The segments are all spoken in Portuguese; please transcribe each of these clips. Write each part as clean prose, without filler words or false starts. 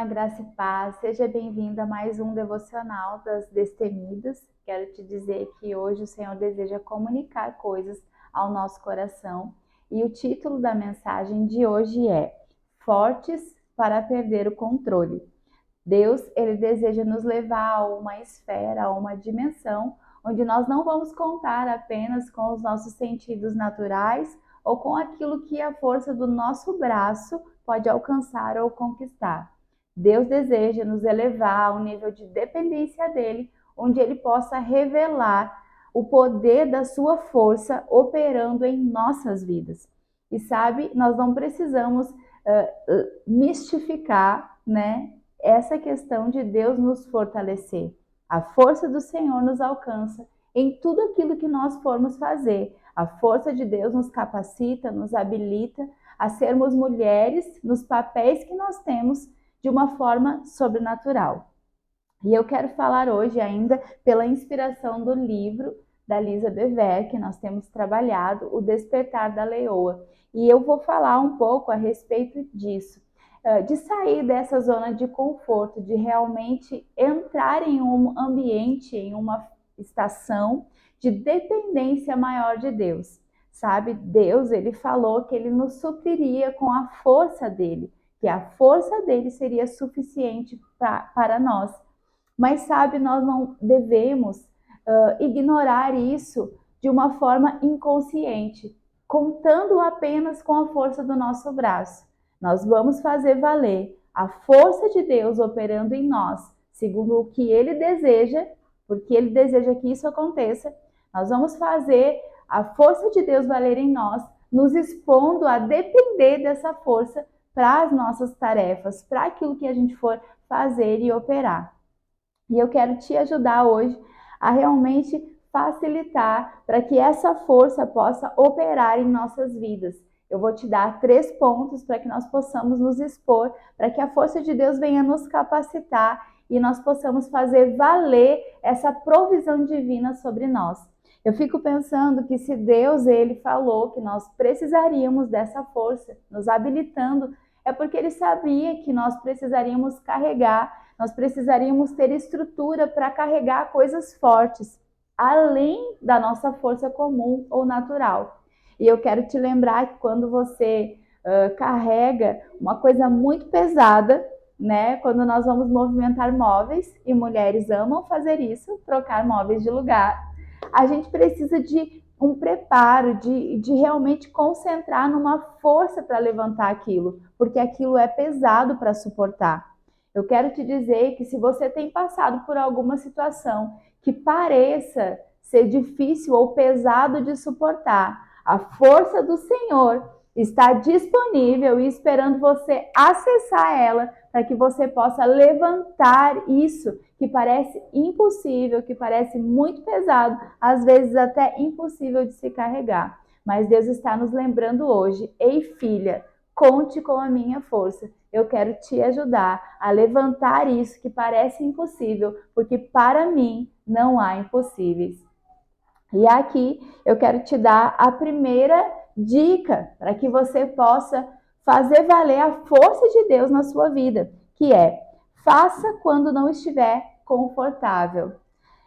Olá, graça e paz. Seja bem-vinda a mais um devocional das Destemidas. Quero te dizer que hoje o Senhor deseja comunicar coisas ao nosso coração. E o título da mensagem de hoje é Fortes para perder o controle. Deus, ele deseja nos levar a uma esfera, a uma dimensão onde nós não vamos contar apenas com os nossos sentidos naturais ou com aquilo que a força do nosso braço pode alcançar ou conquistar. Deus deseja nos elevar a um nível de dependência dele, onde ele possa revelar o poder da sua força operando em nossas vidas. E sabe, nós não precisamos mistificar, né, essa questão de Deus nos fortalecer. A força do Senhor nos alcança em tudo aquilo que nós formos fazer. A força de Deus nos capacita, nos habilita a sermos mulheres nos papéis que nós temos de uma forma sobrenatural. E eu quero falar hoje ainda pela inspiração do livro da Lisa Bever, que nós temos trabalhado, O Despertar da Leoa. E eu vou falar um pouco a respeito disso, de sair dessa zona de conforto, de realmente entrar em um ambiente, em uma estação de dependência maior de Deus. Sabe, Deus, ele falou que ele nos supriria com a força dele, que a força dele seria suficiente para nós. Mas sabe, nós não devemos ignorar isso de uma forma inconsciente, contando apenas com a força do nosso braço. Nós vamos fazer valer a força de Deus operando em nós, segundo o que Ele deseja, porque Ele deseja que isso aconteça. Nós vamos fazer a força de Deus valer em nós, nos expondo a depender dessa força para as nossas tarefas, para aquilo que a gente for fazer e operar. E eu quero te ajudar hoje a realmente facilitar para que essa força possa operar em nossas vidas. Eu vou te dar 3 pontos para que nós possamos nos expor, para que a força de Deus venha nos capacitar e nós possamos fazer valer essa provisão divina sobre nós. Eu fico pensando que se Deus, ele falou que nós precisaríamos dessa força, nos habilitando, é porque ele sabia que nós precisaríamos carregar, nós precisaríamos ter estrutura para carregar coisas fortes, além da nossa força comum ou natural. E eu quero te lembrar que quando você carrega uma coisa muito pesada, né? Quando nós vamos movimentar móveis, e mulheres amam fazer isso, trocar móveis de lugar, a gente precisa de um preparo, de realmente concentrar numa força para levantar aquilo, porque aquilo é pesado para suportar. Eu quero te dizer que se você tem passado por alguma situação que pareça ser difícil ou pesado de suportar, a força do Senhor está disponível e esperando você acessar ela para que você possa levantar isso que parece impossível, que parece muito pesado, às vezes até impossível de se carregar. Mas Deus está nos lembrando hoje: ei, filha, conte com a minha força. Eu quero te ajudar a levantar isso que parece impossível, porque para mim não há impossíveis. E aqui eu quero te dar a primeira dica para que você possa fazer valer a força de Deus na sua vida, que é: faça quando não estiver confortável.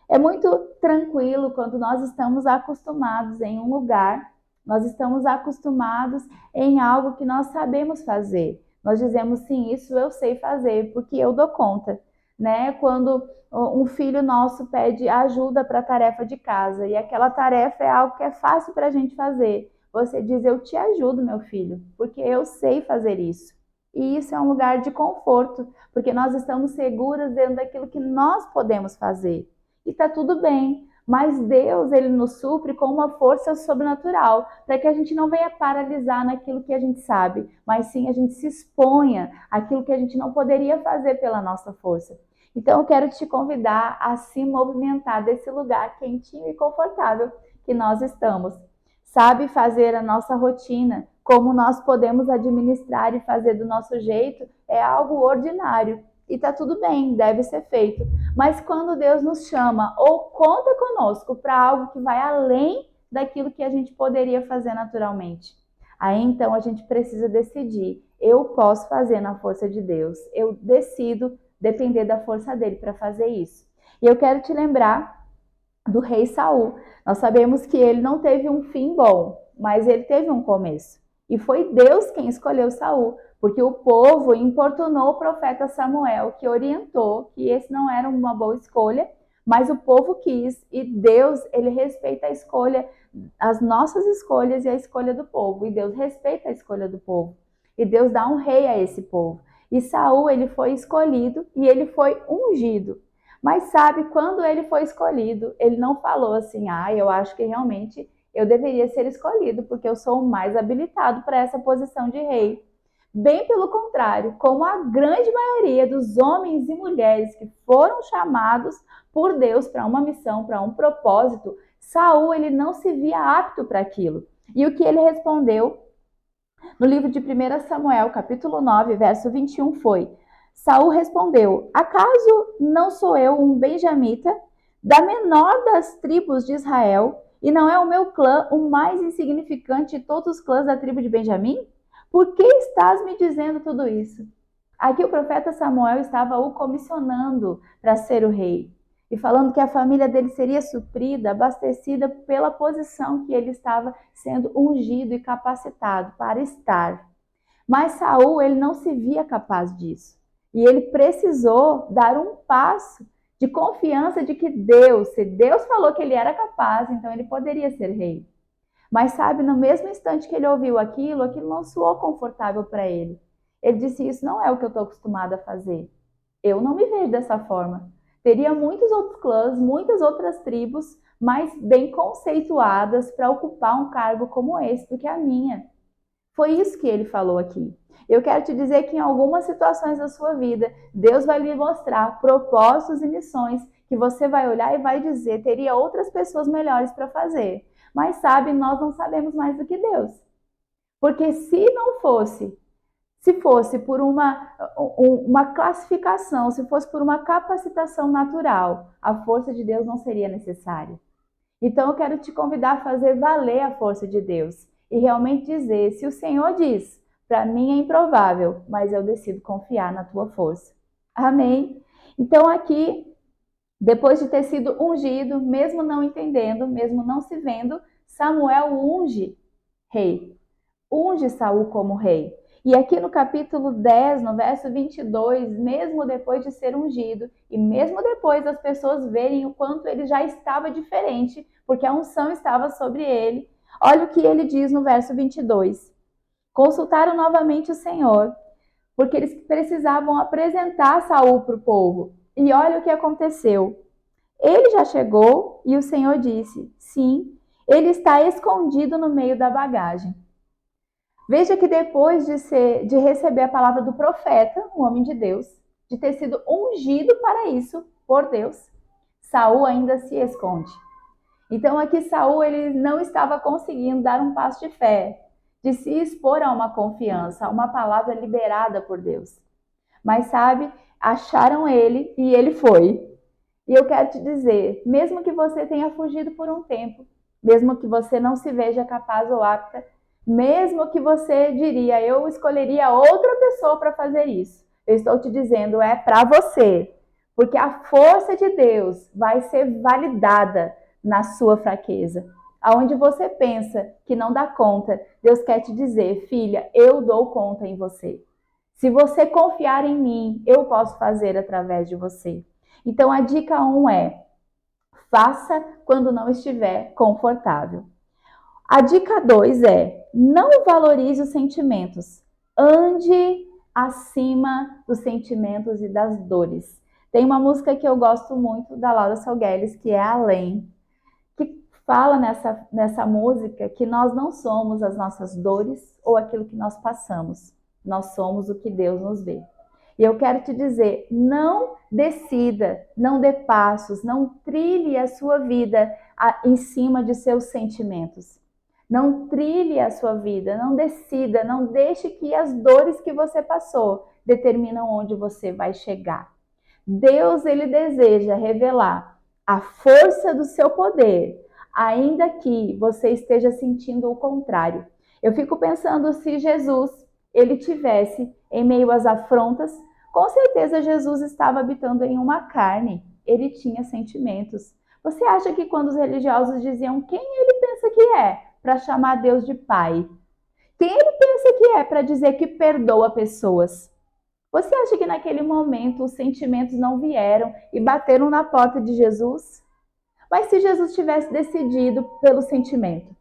É muito tranquilo quando nós estamos acostumados em um lugar, nós estamos acostumados em algo que nós sabemos fazer. Nós dizemos, sim, isso eu sei fazer, porque eu dou conta, né? Quando um filho nosso pede ajuda para a tarefa de casa, e aquela tarefa é algo que é fácil para a gente fazer, você diz, eu te ajudo, meu filho, porque eu sei fazer isso. E isso é um lugar de conforto, porque nós estamos seguras dentro daquilo que nós podemos fazer. E está tudo bem, mas Deus, ele nos supre com uma força sobrenatural, para que a gente não venha paralisar naquilo que a gente sabe, mas sim a gente se exponha àquilo que a gente não poderia fazer pela nossa força. Então eu quero te convidar a se movimentar desse lugar quentinho e confortável que nós estamos. Sabe fazer a nossa rotina, como nós podemos administrar e fazer do nosso jeito, é algo ordinário. E tá tudo bem, deve ser feito. Mas quando Deus nos chama ou conta conosco para algo que vai além daquilo que a gente poderia fazer naturalmente, aí então a gente precisa decidir: eu posso fazer na força de Deus. Eu decido depender da força dele para fazer isso. E eu quero te lembrar do rei Saul. Nós sabemos que ele não teve um fim bom, mas ele teve um começo. E foi Deus quem escolheu Saul, porque o povo importunou o profeta Samuel, que orientou que esse não era uma boa escolha, mas o povo quis, e Deus, ele respeita a escolha, as nossas escolhas e a escolha do povo, e Deus respeita a escolha do povo. E Deus dá um rei a esse povo. E Saul, ele foi escolhido e ele foi ungido. Mas sabe, quando ele foi escolhido, ele não falou assim, eu acho que realmente eu deveria ser escolhido, porque eu sou o mais habilitado para essa posição de rei. Bem pelo contrário, como a grande maioria dos homens e mulheres que foram chamados por Deus para uma missão, para um propósito, Saul, ele não se via apto para aquilo. E o que ele respondeu no livro de 1 Samuel, capítulo 9, verso 21 foi: Saul respondeu: acaso não sou eu um benjamita, da menor das tribos de Israel, e não é o meu clã o mais insignificante de todos os clãs da tribo de Benjamim? Por que estás me dizendo tudo isso? Aqui o profeta Samuel estava o comissionando para ser o rei, e falando que a família dele seria suprida, abastecida pela posição que ele estava sendo ungido e capacitado para estar. Mas Saul, ele não se via capaz disso. E ele precisou dar um passo de confiança de que Deus, se Deus falou que ele era capaz, então ele poderia ser rei. Mas sabe, no mesmo instante que ele ouviu aquilo não soou confortável para ele. Ele disse, isso não é o que eu estou acostumado a fazer. Eu não me vejo dessa forma. Teria muitos outros clãs, muitas outras tribos, mais bem conceituadas para ocupar um cargo como esse do que a minha. Foi isso que ele falou aqui. Eu quero te dizer que em algumas situações da sua vida, Deus vai lhe mostrar propósitos e missões que você vai olhar e vai dizer, teria outras pessoas melhores para fazer. Mas sabe, nós não sabemos mais do que Deus. Porque se fosse por uma classificação, se fosse por uma capacitação natural, a força de Deus não seria necessária. Então eu quero te convidar a fazer valer a força de Deus e realmente dizer, se o Senhor diz, para mim é improvável, mas eu decido confiar na tua força. Amém? Então aqui, depois de ter sido ungido, mesmo não entendendo, mesmo não se vendo, Samuel unge rei. Unge Saul como rei. E aqui no capítulo 10, no verso 22, mesmo depois de ser ungido, e mesmo depois das pessoas verem o quanto ele já estava diferente, porque a unção estava sobre ele, olha o que ele diz no verso 22. Consultaram novamente o Senhor, porque eles precisavam apresentar Saul para o povo. E olha o que aconteceu. Ele já chegou e o Senhor disse, sim, ele está escondido no meio da bagagem. Veja que depois de receber a palavra do profeta, um homem de Deus, de ter sido ungido para isso por Deus, Saul ainda se esconde. Então aqui Saul ele não estava conseguindo dar um passo de fé, de se expor a uma confiança, a uma palavra liberada por Deus. Mas sabe, acharam ele e ele foi. E eu quero te dizer, mesmo que você tenha fugido por um tempo, mesmo que você não se veja capaz ou apta, mesmo que você diria, eu escolheria outra pessoa para fazer isso, eu estou te dizendo, é para você, porque a força de Deus vai ser validada na sua fraqueza. Aonde você pensa que não dá conta, Deus quer te dizer, filha, eu dou conta em você. Se você confiar em mim, eu posso fazer através de você. Então a dica 1 é, faça quando não estiver confortável. A dica 2 é, não valorize os sentimentos. Ande acima dos sentimentos e das dores. Tem uma música que eu gosto muito da Laura Salgueires, que é Além, que fala nessa música que nós não somos as nossas dores ou aquilo que nós passamos. Nós somos o que Deus nos vê. E eu quero te dizer, não decida, não dê passos, não trilhe a sua vida em cima de seus sentimentos. Não trilhe a sua vida, não decida, não deixe que as dores que você passou determinam onde você vai chegar. Deus, ele deseja revelar a força do seu poder, ainda que você esteja sentindo o contrário. Eu fico pensando se Jesus, ele tivesse em meio às afrontas, com certeza Jesus estava habitando em uma carne, ele tinha sentimentos. Você acha que quando os religiosos diziam quem ele pensa que é para chamar Deus de Pai? Quem ele pensa que é para dizer que perdoa pessoas? Você acha que naquele momento os sentimentos não vieram e bateram na porta de Jesus? Mas se Jesus tivesse decidido pelo sentimento,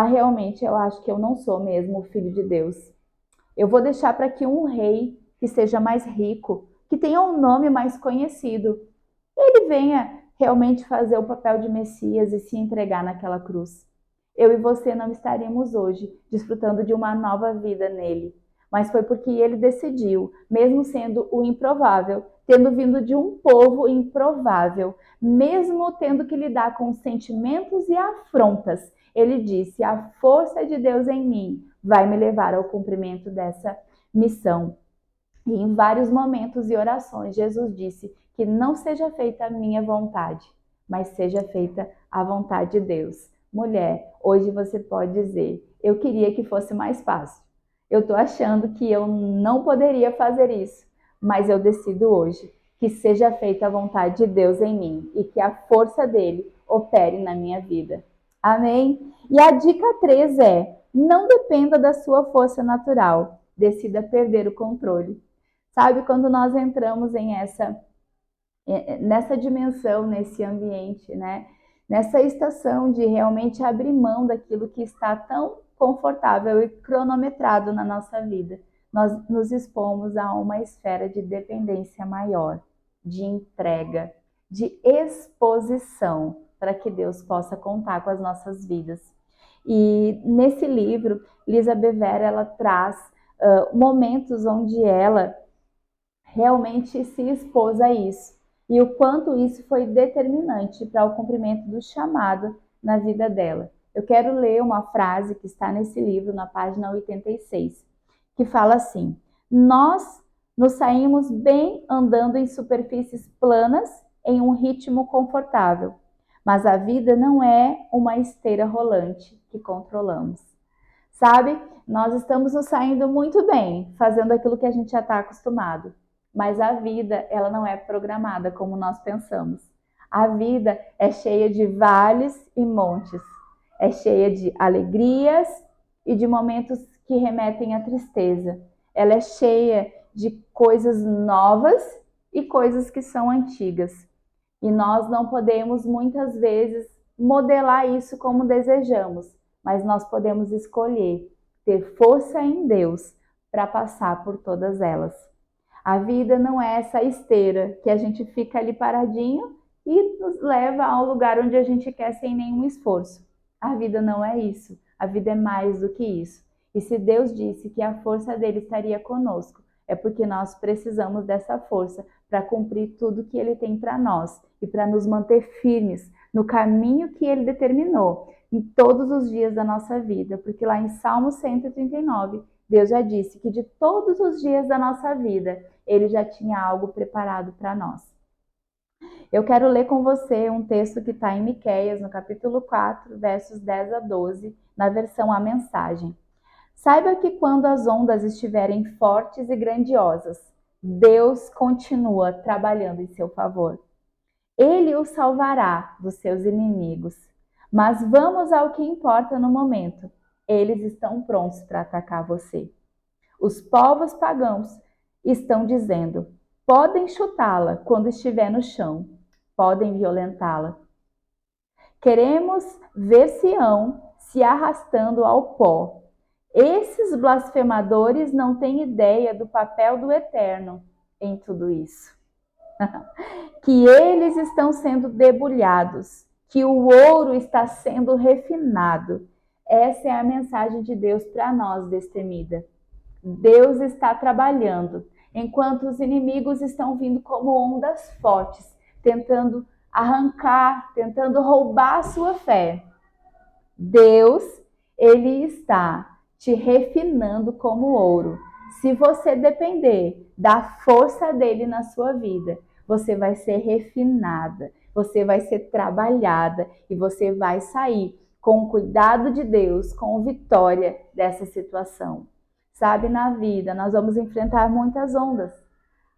realmente eu acho que eu não sou mesmo o filho de Deus. Eu vou deixar para que um rei que seja mais rico, que tenha um nome mais conhecido, ele venha realmente fazer o papel de Messias e se entregar naquela cruz. Eu e você não estaríamos hoje desfrutando de uma nova vida nele. Mas foi porque ele decidiu, mesmo sendo o improvável, tendo vindo de um povo improvável, mesmo tendo que lidar com sentimentos e afrontas, ele disse: a força de Deus em mim vai me levar ao cumprimento dessa missão. E em vários momentos e orações, Jesus disse que não seja feita a minha vontade, mas seja feita a vontade de Deus. Mulher, hoje você pode dizer: eu queria que fosse mais fácil. Eu estou achando que eu não poderia fazer isso, mas eu decido hoje que seja feita a vontade de Deus em mim e que a força dele opere na minha vida. Amém? E a dica 3 é: não dependa da sua força natural, decida perder o controle. Sabe, quando nós entramos nessa dimensão, nesse ambiente, né? Nessa estação de realmente abrir mão daquilo que está tão confortável e cronometrado na nossa vida, nós nos expomos a uma esfera de dependência maior, de entrega, de exposição, para que Deus possa contar com as nossas vidas. E nesse livro, Lisa Bever, ela traz momentos onde ela realmente se expôs a isso e o quanto isso foi determinante para o cumprimento do chamado na vida dela. Eu quero ler uma frase que está nesse livro, na página 86, que fala assim: nós nos saímos bem andando em superfícies planas em um ritmo confortável, mas a vida não é uma esteira rolante que controlamos. Sabe, nós estamos nos saindo muito bem, fazendo aquilo que a gente já está acostumado. Mas a vida, ela não é programada como nós pensamos. A vida é cheia de vales e montes. É cheia de alegrias e de momentos que remetem à tristeza. Ela é cheia de coisas novas e coisas que são antigas. E nós não podemos, muitas vezes, modelar isso como desejamos, mas nós podemos escolher ter força em Deus para passar por todas elas. A vida não é essa esteira que a gente fica ali paradinho e nos leva ao lugar onde a gente quer sem nenhum esforço. A vida não é isso. A vida é mais do que isso. E se Deus disse que a força dele estaria conosco, é porque nós precisamos dessa força para cumprir tudo que ele tem para nós e para nos manter firmes no caminho que ele determinou em todos os dias da nossa vida. Porque lá em Salmo 139, Deus já disse que de todos os dias da nossa vida, ele já tinha algo preparado para nós. Eu quero ler com você um texto que está em Miqueias, no capítulo 4, versos 10 a 12, na versão A Mensagem. Saiba que quando as ondas estiverem fortes e grandiosas, Deus continua trabalhando em seu favor. Ele o salvará dos seus inimigos. Mas vamos ao que importa no momento. Eles estão prontos para atacar você. Os povos pagãos estão dizendo: podem chutá-la quando estiver no chão, podem violentá-la. Queremos ver Sião se arrastando ao pó. Esses blasfemadores não têm ideia do papel do Eterno em tudo isso. Que eles estão sendo debulhados, que o ouro está sendo refinado. Essa é a mensagem de Deus para nós, Destemida. Deus está trabalhando, enquanto os inimigos estão vindo como ondas fortes, tentando arrancar, tentando roubar a sua fé. Deus, ele está te refinando como ouro. Se você depender da força dele na sua vida, você vai ser refinada, você vai ser trabalhada e você vai sair com o cuidado de Deus, com vitória dessa situação. Sabe, na vida nós vamos enfrentar muitas ondas,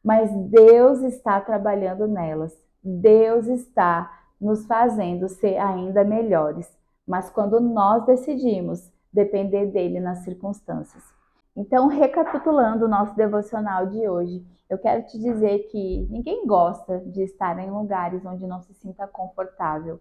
mas Deus está trabalhando nelas. Deus está nos fazendo ser ainda melhores. Mas quando nós decidimos depender dele nas circunstâncias. Então, recapitulando o nosso devocional de hoje, eu quero te dizer que ninguém gosta de estar em lugares onde não se sinta confortável.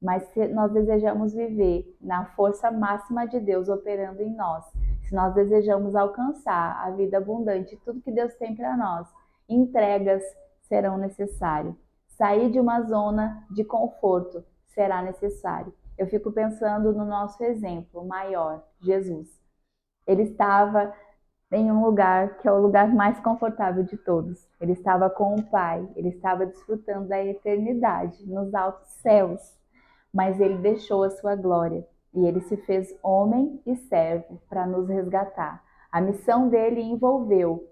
Mas se nós desejamos viver na força máxima de Deus operando em nós, se nós desejamos alcançar a vida abundante, tudo que Deus tem para nós, entregas serão necessárias. Sair de uma zona de conforto será necessário. Eu fico pensando no nosso exemplo maior, Jesus. Ele estava em um lugar que é o lugar mais confortável de todos. Ele estava com o Pai, ele estava desfrutando da eternidade nos altos céus. Mas ele deixou a sua glória e ele se fez homem e servo para nos resgatar. A missão dele envolveu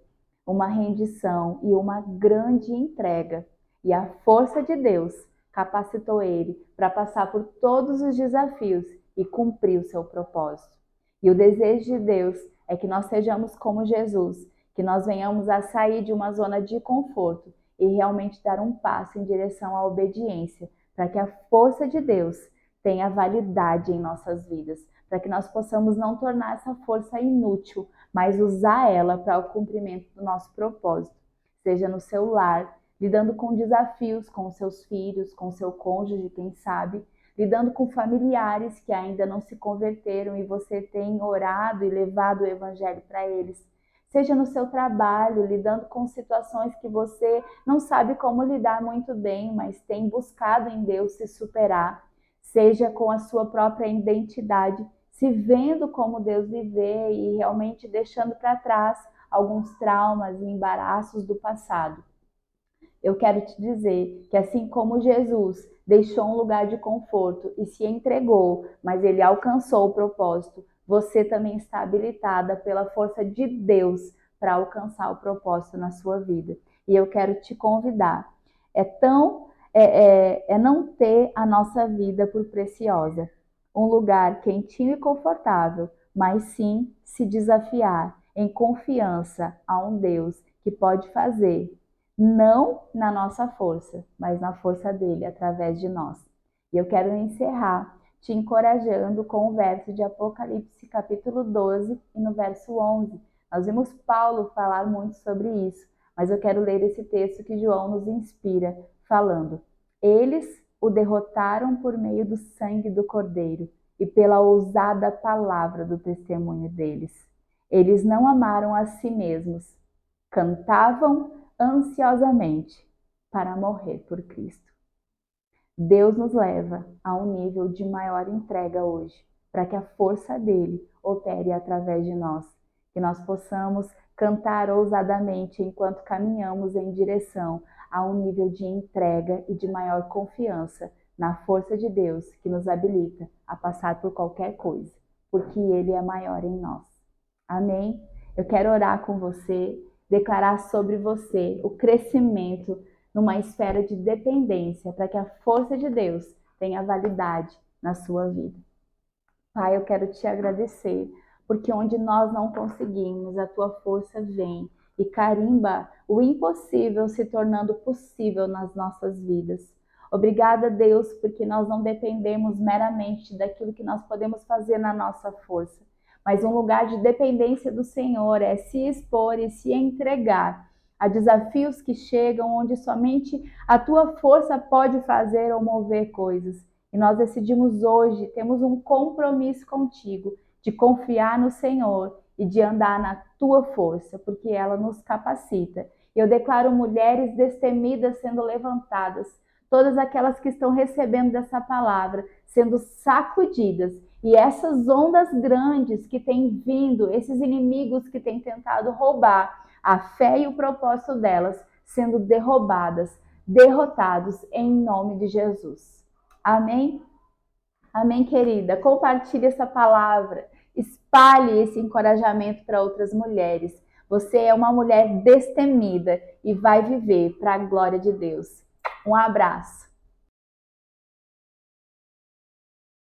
uma rendição e uma grande entrega. E a força de Deus capacitou ele para passar por todos os desafios e cumprir o seu propósito. E o desejo de Deus é que nós sejamos como Jesus, que nós venhamos a sair de uma zona de conforto e realmente dar um passo em direção à obediência, para que a força de Deus tenha validade em nossas vidas, para que nós possamos não tornar essa força inútil, mas usar ela para o cumprimento do nosso propósito, seja no seu lar, lidando com desafios com seus filhos, com seu cônjuge, quem sabe, lidando com familiares que ainda não se converteram e você tem orado e levado o evangelho para eles. Seja no seu trabalho, lidando com situações que você não sabe como lidar muito bem, mas tem buscado em Deus se superar. Seja com a sua própria identidade, se vendo como Deus lhe vê e realmente deixando para trás alguns traumas e embaraços do passado. Eu quero te dizer que assim como Jesus deixou um lugar de conforto e se entregou, mas ele alcançou o propósito, você também está habilitada pela força de Deus para alcançar o propósito na sua vida. E eu quero te convidar. É não ter a nossa vida por preciosa. Um lugar quentinho e confortável, mas sim se desafiar em confiança a um Deus que pode fazer, não na nossa força, mas na força dele através de nós. E eu quero encerrar te encorajando com o verso de Apocalipse, capítulo 12, e no verso 11. Nós vimos Paulo falar muito sobre isso, mas eu quero ler esse texto que João nos inspira, falando: eles o derrotaram por meio do sangue do Cordeiro e pela ousada palavra do testemunho deles. Eles não amaram a si mesmos, cantavam ansiosamente para morrer por Cristo. Deus nos leva a um nível de maior entrega hoje, para que a força dele opere através de nós, que nós possamos cantar ousadamente enquanto caminhamos em direção a um nível de entrega e de maior confiança na força de Deus que nos habilita a passar por qualquer coisa, porque ele é maior em nós. Amém? Eu quero orar com você, declarar sobre você o crescimento numa esfera de dependência, para que a força de Deus tenha validade na sua vida. Pai, eu quero te agradecer, porque onde nós não conseguimos, a tua força vem e carimba o impossível se tornando possível nas nossas vidas. Obrigada, Deus, porque nós não dependemos meramente daquilo que nós podemos fazer na nossa força, mas um lugar de dependência do Senhor é se expor e se entregar a desafios que chegam, onde somente a tua força pode fazer ou mover coisas. E nós decidimos hoje, temos um compromisso contigo, de confiar no Senhor e de andar na tua força, porque ela nos capacita. Eu declaro mulheres destemidas sendo levantadas, todas aquelas que estão recebendo dessa palavra, sendo sacudidas, e essas ondas grandes que têm vindo, esses inimigos que têm tentado roubar a fé e o propósito delas, sendo derrubadas, derrotados em nome de Jesus. Amém? Amém, querida? Compartilhe essa palavra, espalhe esse encorajamento para outras mulheres. Você é uma mulher destemida e vai viver para a glória de Deus. Um abraço.